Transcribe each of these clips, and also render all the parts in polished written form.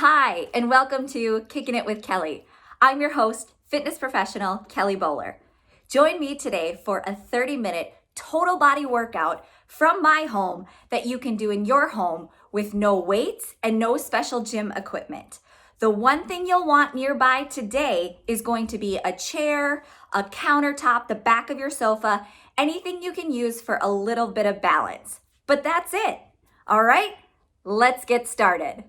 Hi, and welcome to Kickin' It with Kelly. I'm your host, fitness professional Kelly Bowler. Join me today for a 30-minute total body workout from my home that you can do in your home with no weights and no special gym equipment. The one thing you'll want nearby today is going to be a chair, a countertop, the back of your sofa, anything you can use for a little bit of balance. But that's it. All right, let's get started.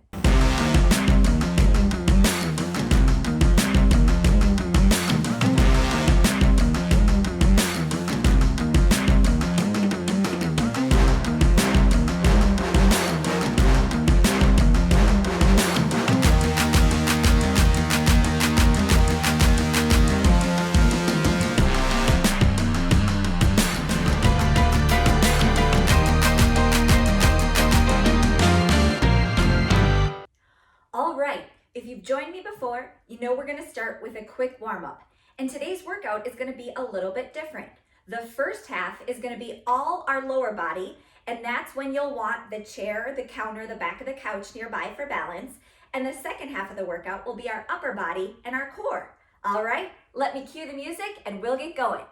All right, if you've joined me before, you know we're gonna start with a quick warm-up. And today's workout is gonna be a little bit different. The first half is gonna be all our lower body, and that's when you'll want the chair, the counter, the back of the couch nearby for balance. And the second half of the workout will be our upper body and our core. All right, let me cue the music and we'll get going.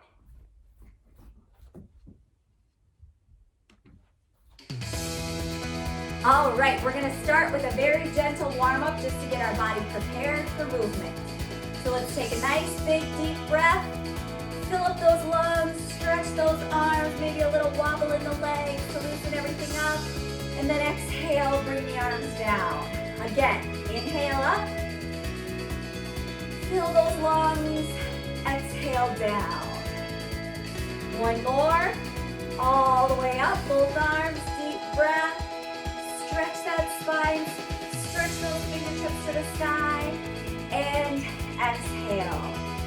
All right, we're gonna start with a very gentle warm-up just to get our body prepared for movement. So let's take a nice, big, deep breath. Fill up those lungs, stretch those arms, maybe a little wobble in the legs to loosen everything up. And then exhale, bring the arms down. Again, inhale up. Fill those lungs, exhale down. One more, all the way up, both arms, deep breath. Stretch that spine, stretch those fingertips to the sky, and exhale.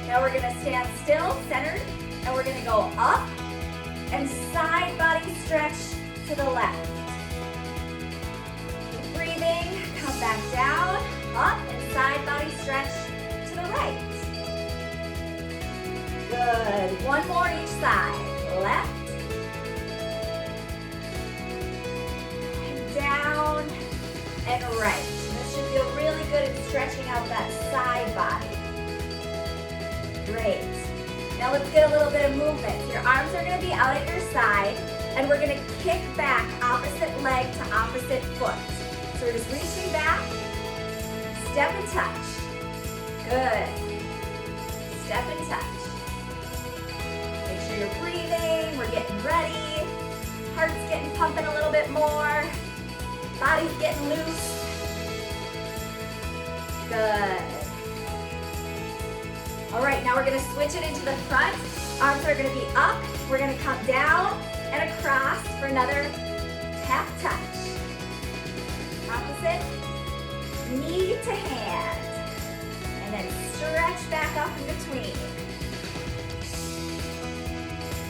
Now we're gonna stand still, centered, and we're gonna go up and side body stretch to the left. Keep breathing, come back down, up, and side body stretch to the right. Good, one more each side, left, down and right. This should feel really good at stretching out that side body. Great. Now let's get a little bit of movement. Your arms are going to be out at your side, and we're going to kick back opposite leg to opposite foot. So we're just reaching back, step and touch. Good. Step and touch. Make sure you're breathing. We're getting ready. Heart's getting pumping a little bit more. Body's getting loose. Good. All right, now we're gonna switch it into the front. Arms are gonna be up. We're gonna come down and across for another tap touch. Opposite, knee to hand. And then stretch back up in between.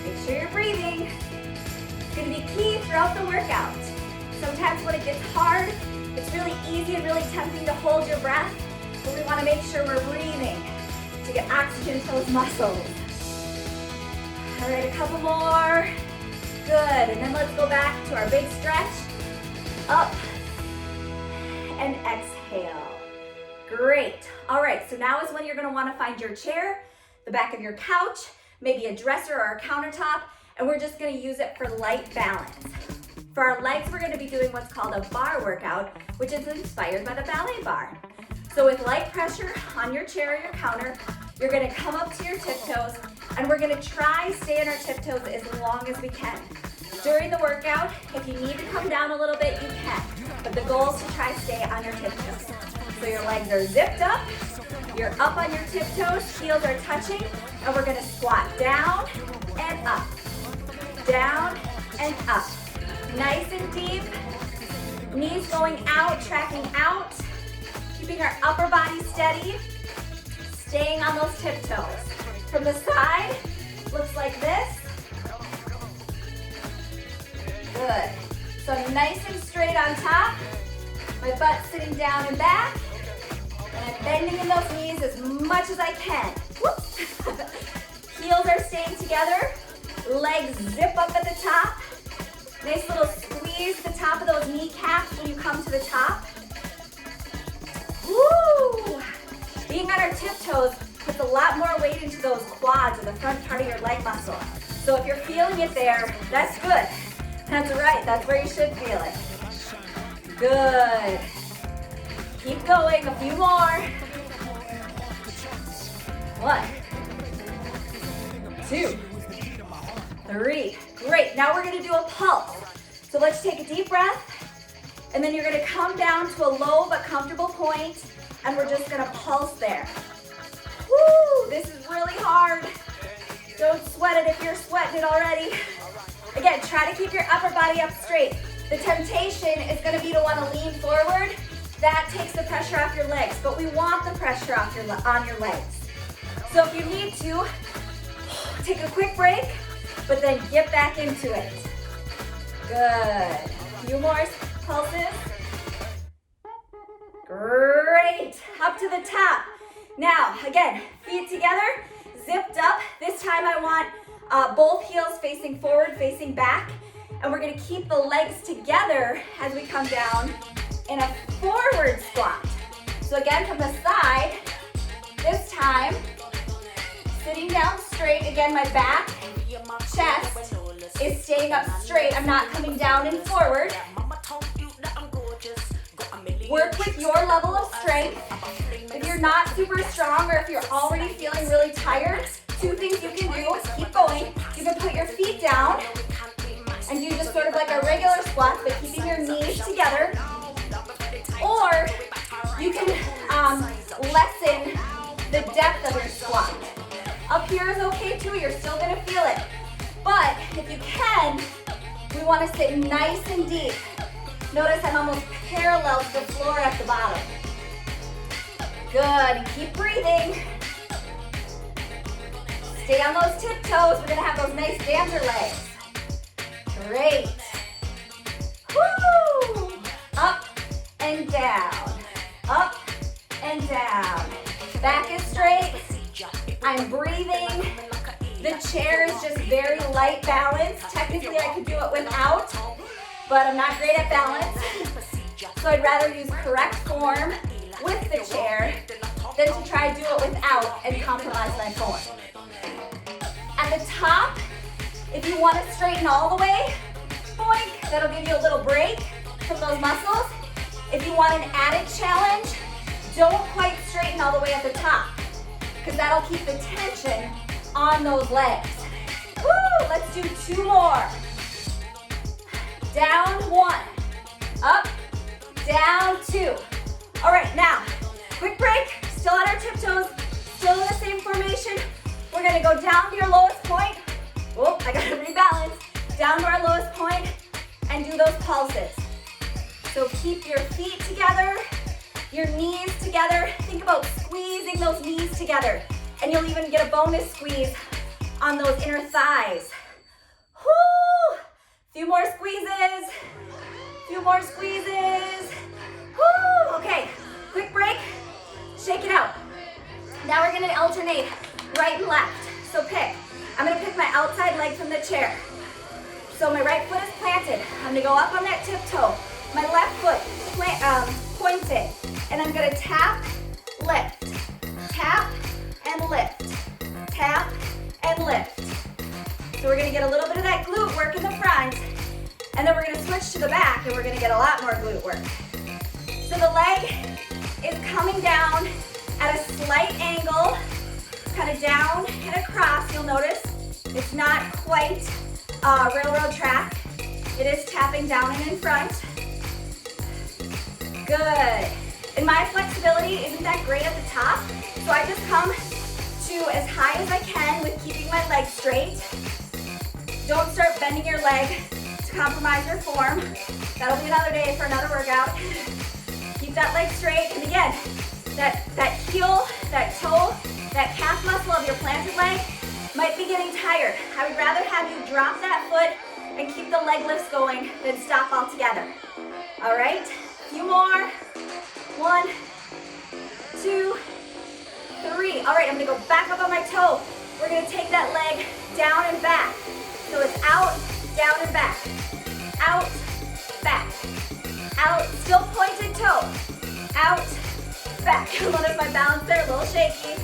Make sure you're breathing. It's gonna be key throughout the workout. Sometimes when it gets hard, it's really easy and really tempting to hold your breath, but we want to make sure we're breathing to get oxygen to those muscles. All right, a couple more. Good, and then let's go back to our big stretch. Up and exhale. Great. All right, so now is when you're going to want to find your chair, the back of your couch, maybe a dresser or a countertop, and we're just going to use it for light balance. For our legs, we're going to be doing what's called a bar workout, which is inspired by the ballet bar. So with light pressure on your chair or your counter, you're going to come up to your tiptoes, and we're going to try stay on our tiptoes as long as we can. During the workout, if you need to come down a little bit, you can, but the goal is to try stay on your tiptoes. So your legs are zipped up, you're up on your tiptoes, heels are touching, and we're going to squat down and up, down and up. Nice and deep, knees going out, tracking out, keeping our upper body steady, staying on those tiptoes. From the side, looks like this. Good. So nice and straight on top, my butt sitting down and back, and I'm bending in those knees as much as I can. Whoops. Heels are staying together, legs zip up at the top. Nice little squeeze the top of those kneecaps when you come to the top. our tiptoes puts a lot more weight into those quads or the front part of your leg muscle. So if you're feeling it there, that's good. That's right, that's where you should feel it. Good. Keep going, a few more. 1, 2, 3. Great, now we're gonna do a pulse. So let's take a deep breath, and then you're gonna come down to a low but comfortable point, and we're just gonna pulse there. Woo, this is really hard. Don't sweat it if you're sweating it already. Again, try to keep your upper body up straight. The temptation is gonna be to wanna lean forward. That takes the pressure off your legs, but we want the pressure off on your legs. So if you need to, take a quick break, but then get back into it. Good. A few more pulses. Great. Up to the top. Now, again, feet together, zipped up. This time I want both heels facing forward, facing back. And we're gonna keep the legs together as we come down in a forward squat. So again, from the side, this time, sitting down straight. Again, my back, chest is staying up straight. I'm not coming down and forward. Work with your level of strength. If you're not super strong or if you're already feeling really tired, 2 things you can do is keep going. You can put your feet down and do just sort of like a regular squat, but keeping your knees together. Or you can lessen the depth of your squat. Up here is okay too, you're still gonna feel it. But if you can, we wanna sit nice and deep. Notice I'm almost parallel to the floor at the bottom. Good, and keep breathing. Stay on those tiptoes. We're gonna have those nice dancer legs. Great. Woo! Up and down. Up and down. Back is straight. I'm breathing. The chair is just very light balance. Technically, I could do it without, but I'm not great at balance. So I'd rather use correct form with the chair than to try to do it without and compromise my form. At the top, if you want to straighten all the way, boink, that'll give you a little break from those muscles. If you want an added challenge, don't quite straighten all the way at the top, because that'll keep the tension on those legs. Woo, let's do 2 more. Down 1, up, down 2. All right, now, quick break, still on our tiptoes, still in the same formation. We're gonna go down to your lowest point. Oh, I gotta rebalance. Down to our lowest point and do those pulses. So keep your feet together, your knees together. Think about squeezing those knees together, and you'll even get a bonus squeeze on those inner thighs. Whoo! Few more squeezes. Few more squeezes. Woo! Okay, quick break. Shake it out. Now we're gonna alternate right and left. So pick. I'm gonna pick my outside leg from the chair. So my right foot is planted. I'm gonna go up on that tiptoe. My left foot pointed. And I'm gonna tap, lift, tap, and lift, tap, and lift. So we're gonna get a little bit of that glute work in the front, and then we're gonna switch to the back, and we're gonna get a lot more glute work. So the leg is coming down at a slight angle, kind of down and across. You'll notice it's not quite railroad track. It is tapping down and in front. Good. And my flexibility isn't that great at the top, so I just come to as high as I can with keeping my leg straight. Don't start bending your leg to compromise your form. That'll be another day for another workout. Keep that leg straight, and again, that heel, that toe, that calf muscle of your planted leg might be getting tired. I would rather have you drop that foot and keep the leg lifts going than stop altogether. All right, a few more. 1, 2, 3. All right, I'm gonna go back up on my toe. We're gonna take that leg down and back. So it's out, down and back. Out, back. Out, still pointed toe. Out, back. back. Notice my balance there, a little shaky.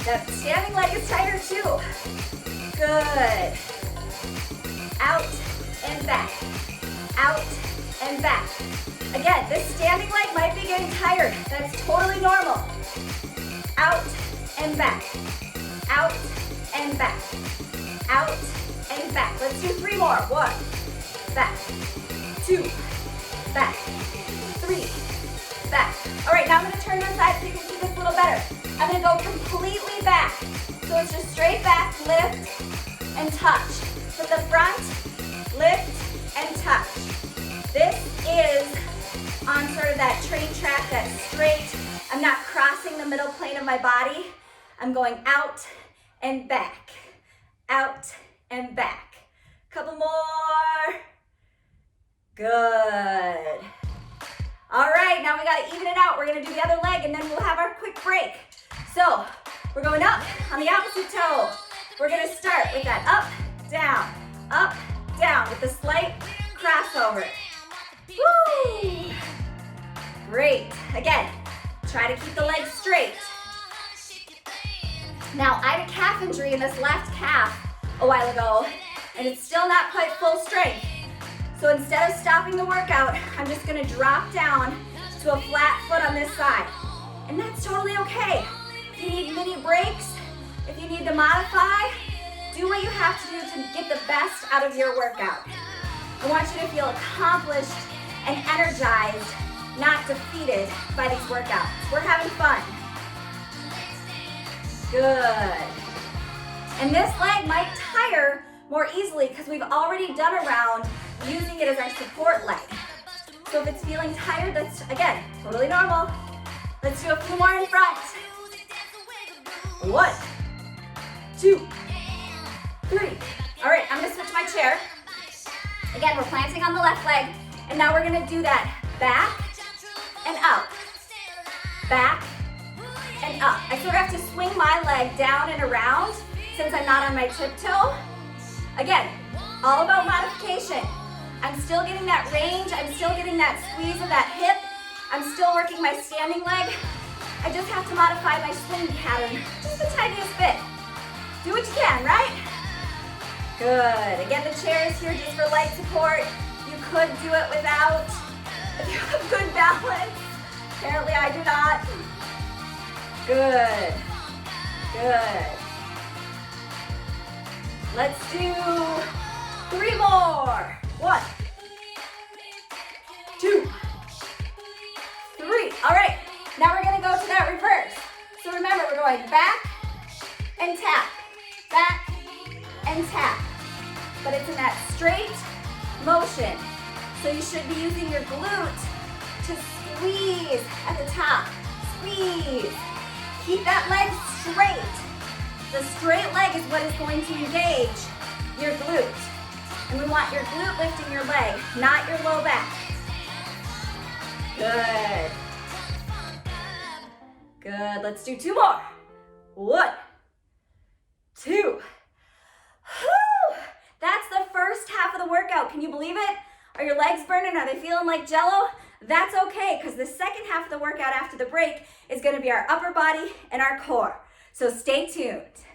That standing leg is tighter too. Good. Out and back. Out and back. Again, this standing leg might be getting tired. That's totally normal. Out and back. Out and back. Out and back. Let's do 3 more. 1, back. 2, back. 3, back. All right, now I'm gonna turn to the side so you can see this a little better. I'm gonna go completely back. So it's just straight back, lift, and touch. From the front, lift, and touch. This is on sort of that train track that's straight. I'm not crossing the middle plane of my body. I'm going out and back, out and back. Couple more. Good. All right, now we gotta even it out. We're gonna do the other leg and then we'll have our quick break. So we're going up on the opposite toe. We're gonna start with that up, down with a slight crossover. Woo! Great. Again, try to keep the legs straight. Now, I had a calf injury in this left calf a while ago, and it's still not quite full strength. So instead of stopping the workout, I'm just gonna drop down to a flat foot on this side. And that's totally okay. If you need mini breaks, if you need to modify, do what you have to do to get the best out of your workout. I want you to feel accomplished and energized, not defeated by these workouts. We're having fun. Good. And this leg might tire more easily because we've already done a round using it as our support leg. So if it's feeling tired, that's, again, totally normal. Let's do a few more in front. 1, 2, 3. All right, I'm gonna switch my chair. Again, we're planting on the left leg, and now we're gonna do that back and up. Back and up. I sort of have to swing my leg down and around since I'm not on my tiptoe. Again, all about modification. I'm still getting that range, I'm still getting that squeeze of that hip, I'm still working my standing leg. I just have to modify my swing pattern just the tiniest bit. Do what you can, right? Good. Again, the chair is here just for light support. You could do it without, if you have good balance. Apparently I do not. Good. Good. Let's do 3 more. 1, 2, 3. All right, now we're gonna go to that reverse. So remember, we're going back and tap, back and tap. But it's in that straight motion. So you should be using your glute to squeeze at the top. Squeeze. Keep that leg straight. The straight leg is what is going to engage your glute. And we want your glute lifting your leg, not your low back. Good. Good. Let's do 2 more. 1, 2. Whew. That's the first half of the workout. Can you believe it? Are your legs burning? Are they feeling like jello? That's okay, because the second half of the workout after the break is going to be our upper body and our core. So stay tuned.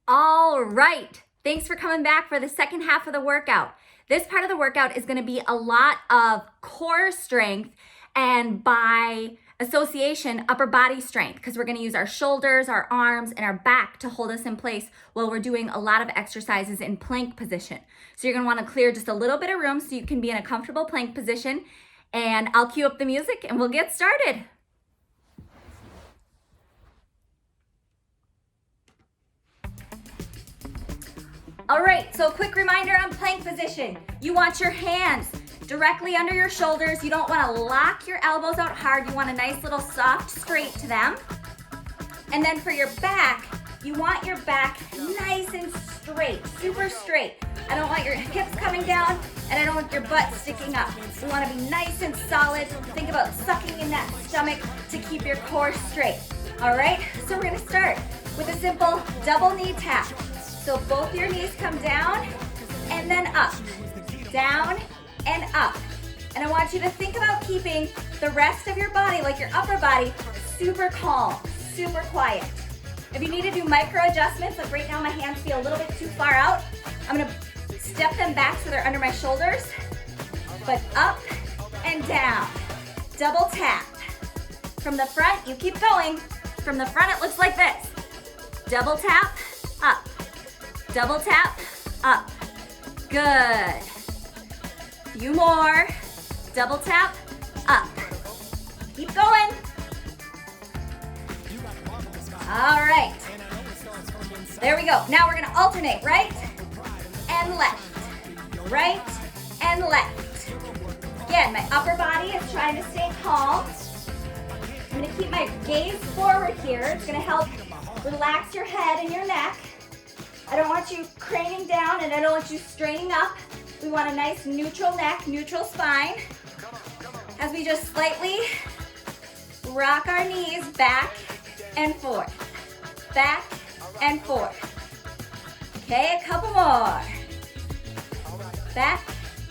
All right, thanks for coming back for the second half of the workout. This part of the workout is going to be a lot of core strength and by association, upper body strength, because we're going to use our shoulders, our arms, and our back to hold us in place while we're doing a lot of exercises in plank position. So you're going to want to clear just a little bit of room so you can be in a comfortable plank position, and I'll cue up the music and we'll get started. All right, so quick reminder on plank position. You want your hands directly under your shoulders. You don't want to lock your elbows out hard. You want a nice little soft straight to them. And then for your back, you want your back nice and straight, super straight. I don't want your hips coming down, and I don't want your butt sticking up. We want to be nice and solid. Think about sucking in that stomach to keep your core straight. All right, so we're gonna start with a simple double knee tap. So both your knees come down and then up, down and up. And I want you to think about keeping the rest of your body, like your upper body, super calm, super quiet. If you need to do micro adjustments, like right now my hands feel a little bit too far out, I'm gonna step them back so they're under my shoulders, but up and down. Double tap. From the front, you keep going. From the front, it looks like this. Double tap, up. Double tap, up. Good. Few more. Double tap, up. Keep going. All right. There we go. Now we're gonna alternate right and left. Right and left. Again, my upper body is trying to stay calm. I'm gonna keep my gaze forward here. It's gonna help relax your head and your neck. I don't want you craning down and I don't want you straining up. We want a nice neutral neck, neutral spine. As we just slightly rock our knees back and forth. Back and forth. Okay, a couple more. Back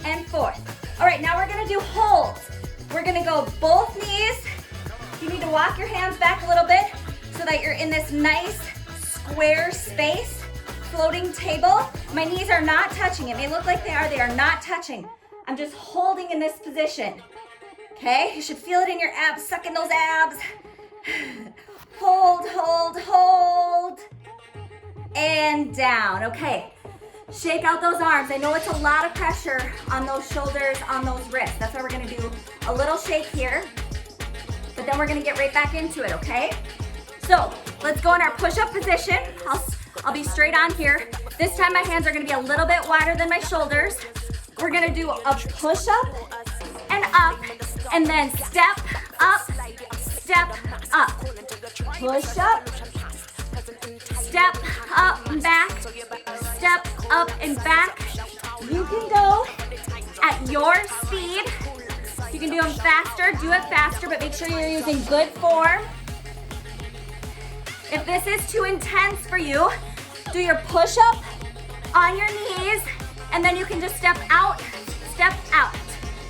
and forth. All right, now we're gonna do holds. We're gonna go both knees. You need to walk your hands back a little bit so that you're in this nice square space, floating table. My knees are not touching. It may look like they are not touching. I'm just holding in this position. Okay, you should feel it in your abs, suck in those abs. Hold, hold, hold. And down, okay. Shake out those arms. I know it's a lot of pressure on those shoulders, on those wrists. That's why we're gonna do a little shake here, but then we're gonna get right back into it, okay? So let's go in our push-up position. I'll be straight on here. This time my hands are gonna be a little bit wider than my shoulders. We're gonna do a push-up and up, and then step up, step up. Push up, step up and back, step up and back. You can go at your speed. You can do them faster, do it faster, but make sure you're using good form. If this is too intense for you, do your push-up on your knees, and then you can just step out, step out.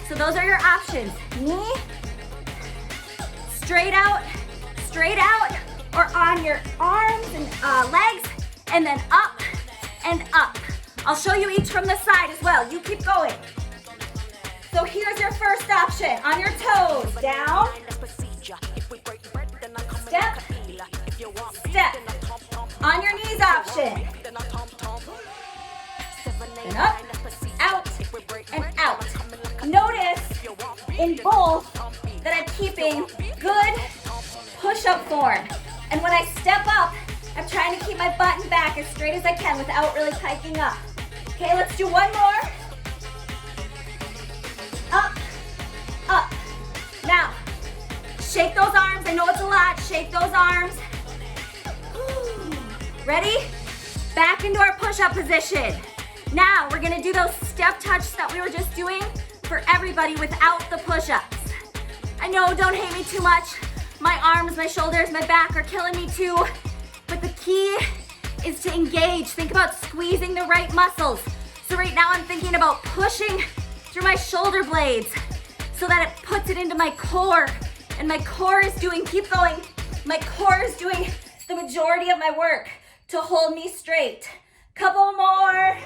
So those are your options. Knee, straight out, or on your arms and legs, and then up and up. I'll show you each from the side as well. You keep going. So here's your first option. On your toes, down, step, step. On your knees option. And up, out, and out. Notice in both that I'm keeping good push-up form. And when I step up, I'm trying to keep my butt back as straight as I can without really hiking up. Okay, let's do one more. Up, up. Now, shake those arms. I know it's a lot. Shake those arms. Ready? Back into our push-up position. Now, we're gonna do those step touches that we were just doing for everybody without the push-ups. I know, don't hate me too much. My arms, my shoulders, my back are killing me too. But the key is to engage. Think about squeezing the right muscles. So right now I'm thinking about pushing through my shoulder blades so that it puts it into my core. And my core is doing, keep going, my core is doing the majority of my work to hold me straight. Couple more.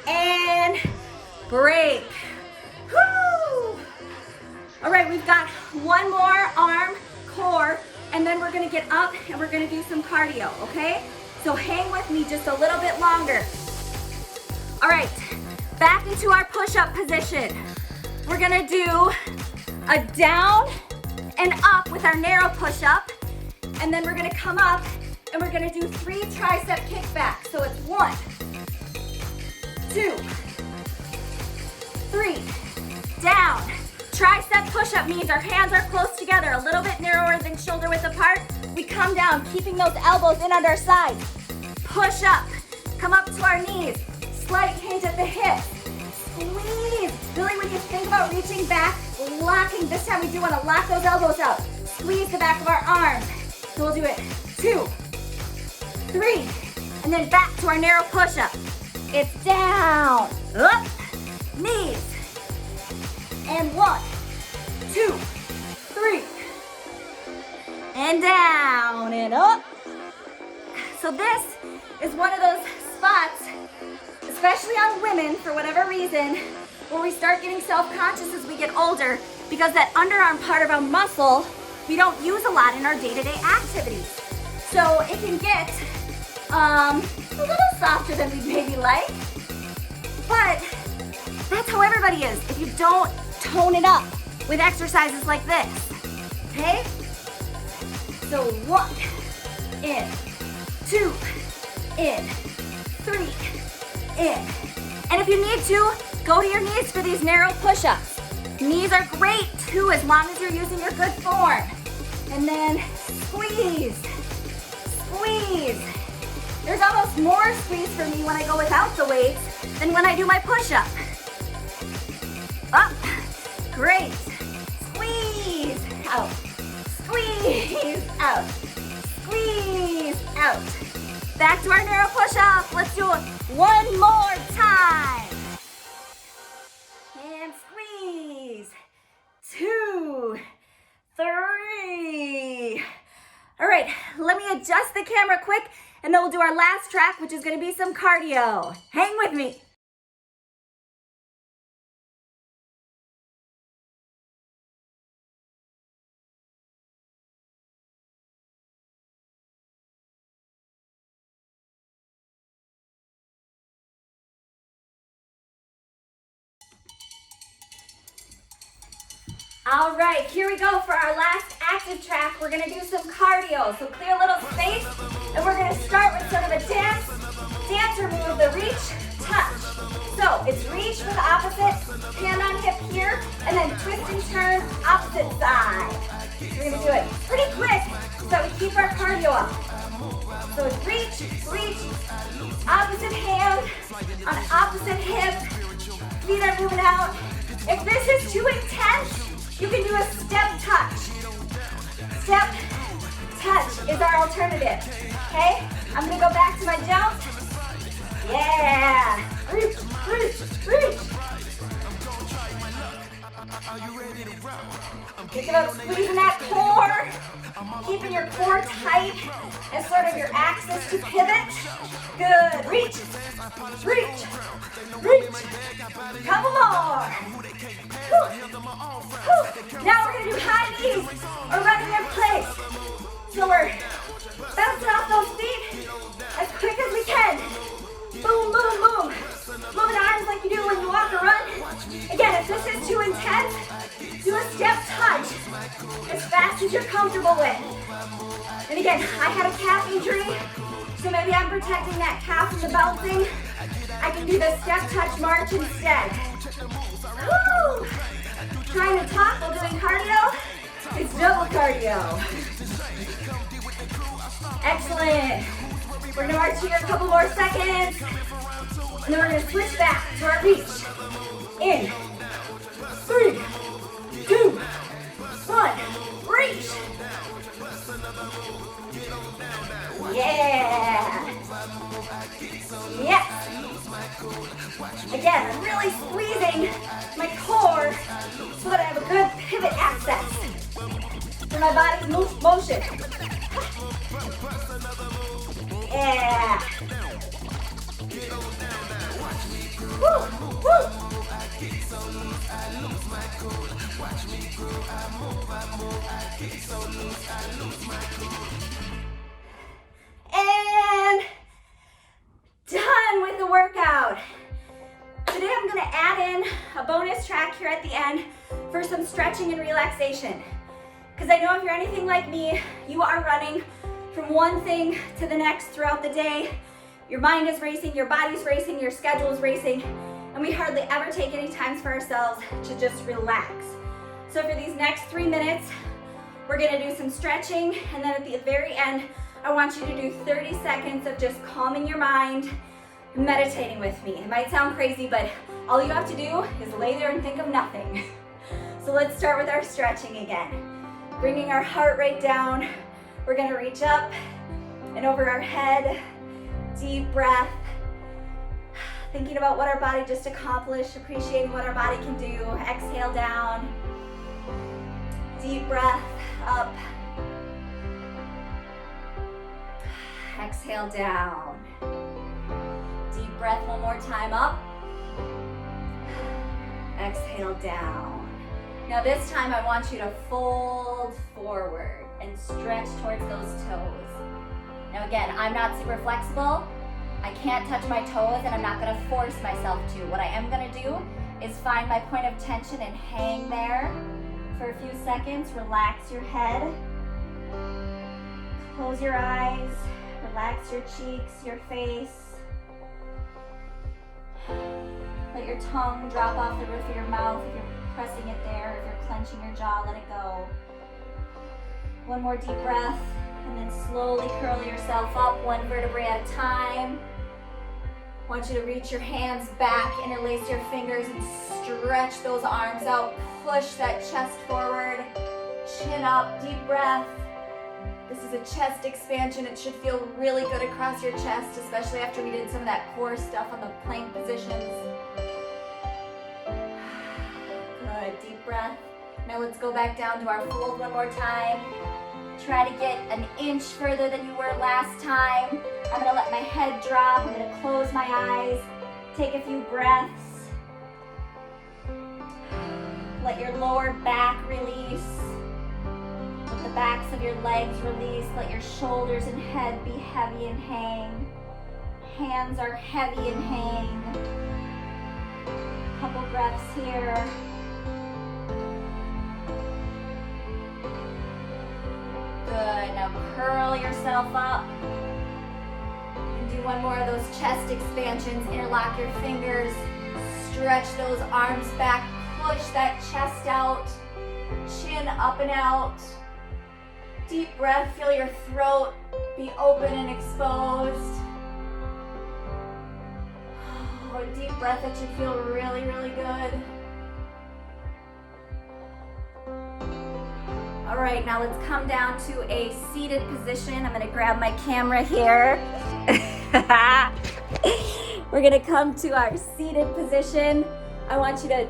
And break. Woo! All right, we've got one more arm, core, and then we're gonna get up and we're gonna do some cardio, okay? So hang with me just a little bit longer. All right, back into our push-up position. We're gonna do a down and up with our narrow push-up, and then we're gonna come up and we're gonna do 3 tricep kickbacks. So it's 1, 2, 3, down, tricep push-up means our hands are close together, a little bit narrower than shoulder width apart. We come down, keeping those elbows in at our sides. Push up, come up to our knees. Slight hinge at the hips. Squeeze. Really, when you think about reaching back, locking, this time we do want to lock those elbows out. Squeeze the back of our arms. So we'll do it 2, 3, and then back to our narrow push-up. It's down, up, knees. And 1, 2, 3. And down and up. So this is one of those spots, especially on women for whatever reason, where we start getting self-conscious as we get older because that underarm part of our muscle, we don't use a lot in our day-to-day activities. So it can get a little softer than we'd maybe like, but that's how everybody is if you don't tone it up with exercises like this, okay? So 1, in, 2, in, 3, in. And if you need to, go to your knees for these narrow push-ups. Knees are great too, as long as you're using your good form. And then squeeze, squeeze. There's almost more squeeze for me when I go without the weights than when I do my push-up. Up, great. Squeeze, out. Squeeze, out. Squeeze, out. Back to our narrow push-up. Let's do it one more time. And squeeze. 2, 3. All right, let me adjust the camera quick, and then we'll do our last track, which is gonna be some cardio. Hang with me. All right, here we go for our last active track. We're gonna do some cardio. So clear a little space, and we're gonna start with sort of a dancer move, the reach, touch. So it's reach with opposite, hand on hip here, and then twist and turn, opposite side. We're gonna do it pretty quick so that we keep our cardio up. So it's reach, reach, opposite hand on opposite hip, feet are moving out. If this is too intense, you can do a step touch. Step touch is our alternative, okay? I'm gonna go back to my jump. Yeah, reach, reach, reach. Think about squeezing that core, keeping your core tight as sort of your axis to pivot. Good, reach, reach, reach. Couple more. Now we're gonna do high knees or running in place. So we're bouncing off those feet as quick as we can. Boom, boom, boom. Moving arms like you do when you walk or run. Again, if this is too intense, do a step touch as fast as you're comfortable with. And again, I had a calf injury, so maybe I'm protecting that calf from the bouncing. I can do the step touch march instead. Woo! Trying to talk while doing cardio, it's double cardio. Excellent. We're gonna march here a couple more seconds, and then we're gonna switch back to our reach. In, 3, 2, 1, reach. Yeah. Yes. Again, I'm really squeezing my core so that I have a good pivot access for my body's motion. Yeah. Woo, woo. And done with the workout. Today I'm gonna add in a bonus track here at the end for some stretching and relaxation. Because I know if you're anything like me, you are running from one thing to the next throughout the day. Your mind is racing, your body's racing, your schedule is racing, and we hardly ever take any time for ourselves to just relax. So for these next 3 minutes, we're gonna do some stretching, and then at the very end, I want you to do 30 seconds of just calming your mind, meditating with me. It might sound crazy, but all you have to do is lay there and think of nothing. So let's start with our stretching again. Bringing our heart rate down. We're gonna reach up and over our head. Deep breath. Thinking about what our body just accomplished, appreciating what our body can do. Exhale down. Deep breath, up. Exhale down. Deep breath one more time, up. Exhale down. Now this time I want you to fold forward and stretch towards those toes. Now again, I'm not super flexible. I can't touch my toes and I'm not gonna force myself to. What I am gonna do is find my point of tension and hang there for a few seconds. Relax your head. Close your eyes. Relax your cheeks, your face. Let your tongue drop off the roof of your mouth if you're pressing it there. If you're clenching your jaw, let it go. One more deep breath, and then slowly curl yourself up, one vertebrae at a time. I want you to reach your hands back, interlace your fingers, and stretch those arms out. Push that chest forward, chin up, deep breath. This is a chest expansion. It should feel really good across your chest, especially after we did some of that core stuff on the plank positions. Good, deep breath. Now let's go back down to our fold one more time. Try to get an inch further than you were last time. I'm gonna let my head drop. I'm gonna close my eyes. Take a few breaths. Let your lower back release. Let the backs of your legs release. Let your shoulders and head be heavy and hang. Hands are heavy and hang. Couple breaths here. Good, now curl yourself up. And do one more of those chest expansions. Interlock your fingers. Stretch those arms back. Push that chest out. Chin up and out. Deep breath, feel your throat be open and exposed. Oh, a deep breath that should feel really, really good. All right, now let's come down to a seated position. I'm gonna grab my camera here. We're gonna come to our seated position. I want you to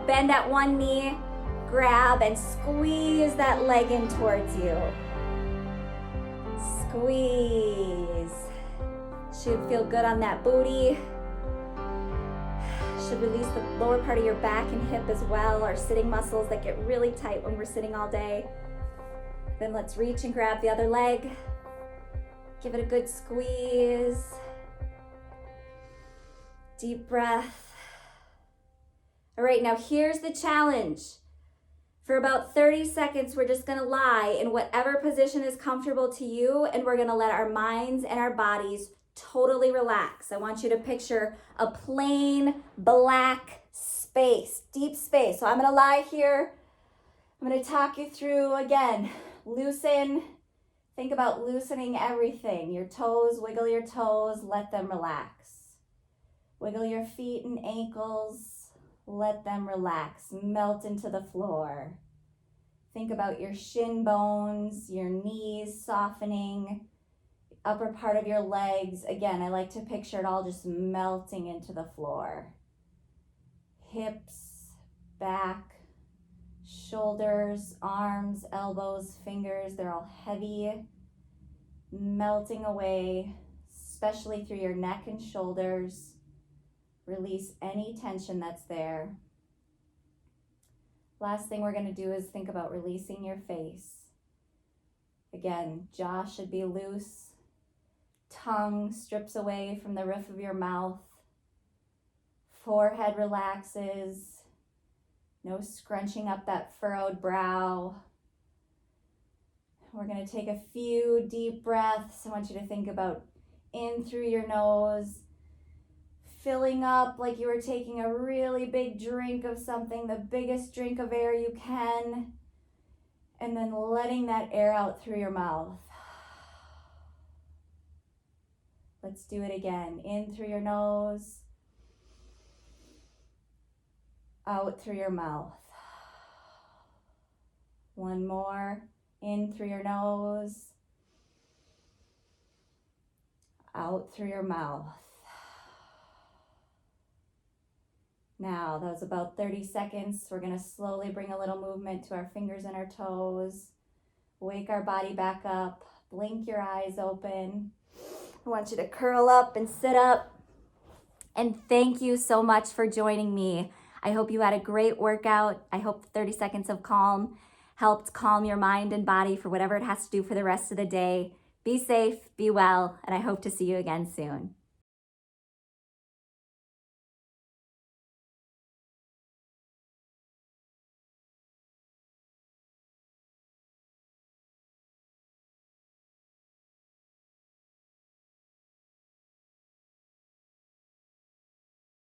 bend at one knee, grab and squeeze that leg in towards you. Squeeze. Should feel good on that booty. Should release the lower part of your back and hip as well, our sitting muscles that get really tight when we're sitting all day. Then let's reach and grab the other leg. Give it a good squeeze. Deep breath. All right, now here's the challenge. For about 30 seconds, we're just gonna lie in whatever position is comfortable to you, and we're gonna let our minds and our bodies totally relax. I want you to picture a plain black space, deep space. So I'm gonna lie here. I'm gonna talk you through, again, loosen. Think about loosening everything. Your toes, wiggle your toes, let them relax. Wiggle your feet and ankles. Let them relax, melt into the floor. Think about your shin bones, your knees softening, the upper part of your legs. Again, I like to picture it all just melting into the floor. Hips, back, shoulders, arms, elbows, fingers, they're all heavy, melting away, especially through your neck and shoulders. Release any tension that's there. Last thing we're going to do is think about releasing your face. Again, jaw should be loose. Tongue strips away from the roof of your mouth. Forehead relaxes. No scrunching up that furrowed brow. We're going to take a few deep breaths. I want you to think about in through your nose. filling up like you were taking a really big drink of something, the biggest drink of air you can, and then letting that air out through your mouth. Let's do it again. In through your nose, out through your mouth. One more. In through your nose, out through your mouth. Now, that was about 30 seconds. We're gonna slowly bring a little movement to our fingers and our toes. Wake our body back up. Blink your eyes open. I want you to curl up and sit up. And thank you so much for joining me. I hope you had a great workout. I hope 30 seconds of calm helped calm your mind and body for whatever it has to do for the rest of the day. Be safe, be well, and I hope to see you again soon.